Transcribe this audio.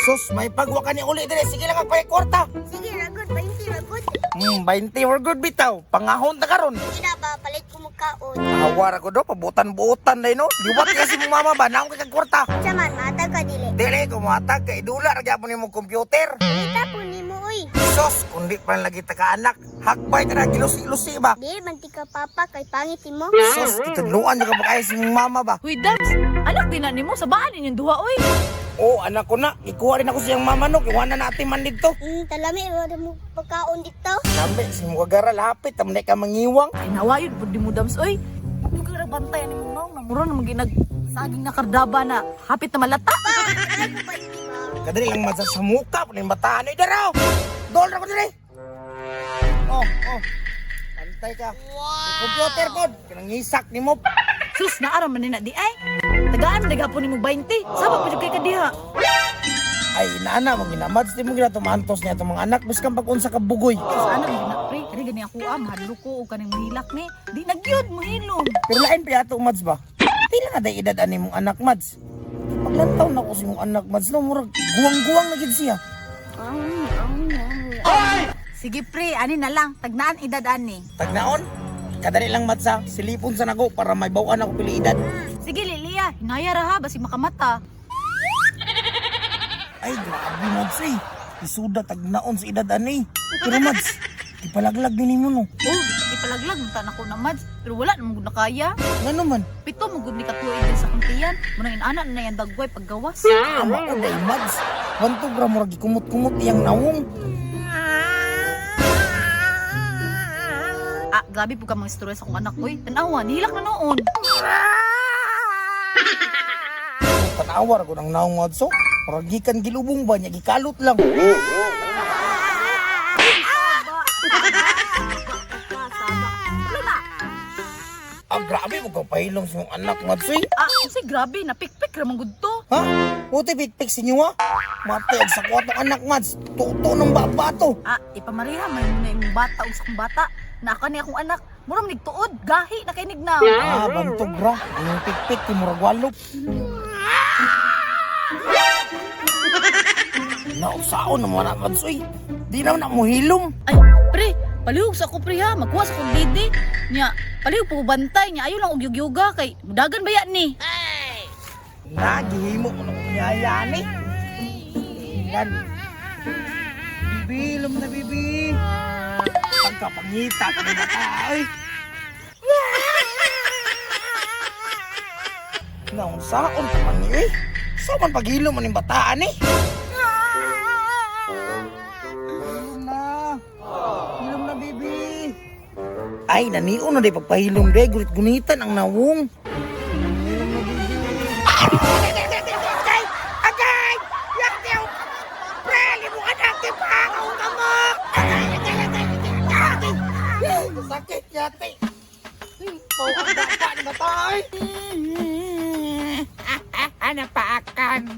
Sus, may pagwa ka ni uli dire. Sige lang agpay kwarta. Sige, ragod. 20, ragod. 20 we're good bitaw. Pangahon ta karon. Sige na ba, palit ko magkaon. Hawar ako do, pabutan-butan day no. Liwat kasi mo mama ba, naong kag kwarta. Saman, matag ka dili. Dili ko matag kay dula ra gyapon nimo computer. Kita po ni mo, uy. Sus, kundi pa lagi ta ka anak. Hakbay ta na gilusi-lusi ba. Di, manti ka papa, kay pangit mo. Sus, itudluan ka ba kay si mama ba? Huy, Dabs, anak din na nimo sa baan inyong duha, oy. Oh, anak ko na. Ikuha rin ako siyang mama no. Iwanan natin man dito. Talami, wala mo pagkaon dito. Lambi, si mga garal hapit. Tamnay ka mangiwang. Ay, nawayon po di mo, Dabs, oy. Yung kaya bantayan ni mo, no? Namuro na maginag saging na kardaba na hapit na malata. Ano ko ba, di ba? Kadali lang masa sa muka. Paling bataan. Ay, daraw! Dool na ko dali. Oh. Pantay ka. Wow! Computer po. Kinangisak ni mo. Sus, naaram man nina di ay. Tagaan daga po ni mo 20. Sabak pa jud kay kadiha. Ay, naana. Maginamads. Di mo ginatumantos niya itong mga anak. Buskan pag-unsa ka bugoy. Sa anak di na pre, kani gani ako mahadlo ko o kaning mahilak ni. Di nagyud mahilom. Pero lain pa yato, Mads ba? Pila na day edad ani mong anak, Mads? Paglantaw na ko si mong anak, Mads. No, murag guwang-guwang na gid siya. Sige pre, ani na lang. Tagnaan edad ani. Tagnaon, kadali lang, Mads, ha. Silipon sa nago para may bawaan ako pili edad. Sige Lilia, hinaya ra ha basi makamata. Ay, grabe, Mads, eh. Isuda, tagnaon sa edad ani. Pero, Mads, ipalaglag din mo, no. Oh, ipalaglag mo na ko na Mads. Pero wala namang gud na kaya. Nga naman, Pito mo gud ni katuig din sa kuntiyan. Munang inaana na yan dagway paggawas. ama ko day, Mads. Wanto gra murag gikumot-kumot iyang nawong. Ah, grabe po ka mga istorya sa akong anak ko eh. Tanawa, nihilak na noon. Panawar ko ng nawong, Mads, oh. Murag gikan gilubong ba niya, gikalot lang. Ah, grabe mo kang pahilong sa mong anak, Mads, eh. Ah, kasi grabe, napikpik ramang gud to. Ha? Puti pikpik sa inyo, ha? Matay, sa kwat ng anak, Mads. Tuto ng babato. Ah, ipamariha man mo na yung bata o sa kong bata. Naka ni akong anak, murang nigtuod, gahi na kay nignaw. Ah, bantog ra. Yung pikpik, timurag walop. Nausaon na mga Mads, eh. Di na mo hilom. Ay, pre, palihog sa ako pre ha, magkuha sa akong didi. Nya, palihog po bantay niya, ayaw lang og yugyuga kay mudagan ba yan ni? Nagihimo ko ng yaya, ni. Yan. Bibi, lum na bibi. Pagkapangita ka ng bata, ay. Naunsaon ka man, eh. Saan man paghilom man yung bataan, eh. Hilom na, bibi. Ay, nanion na di pagpahilom, de. Gulit-gunitan ang nawong. Hilom na, bibi. Agay! Yaktiw! Preli mo anak, di pa ako ka mo! Agay! Sakit, yate. Pau ang dapa ni batay. Napaakan.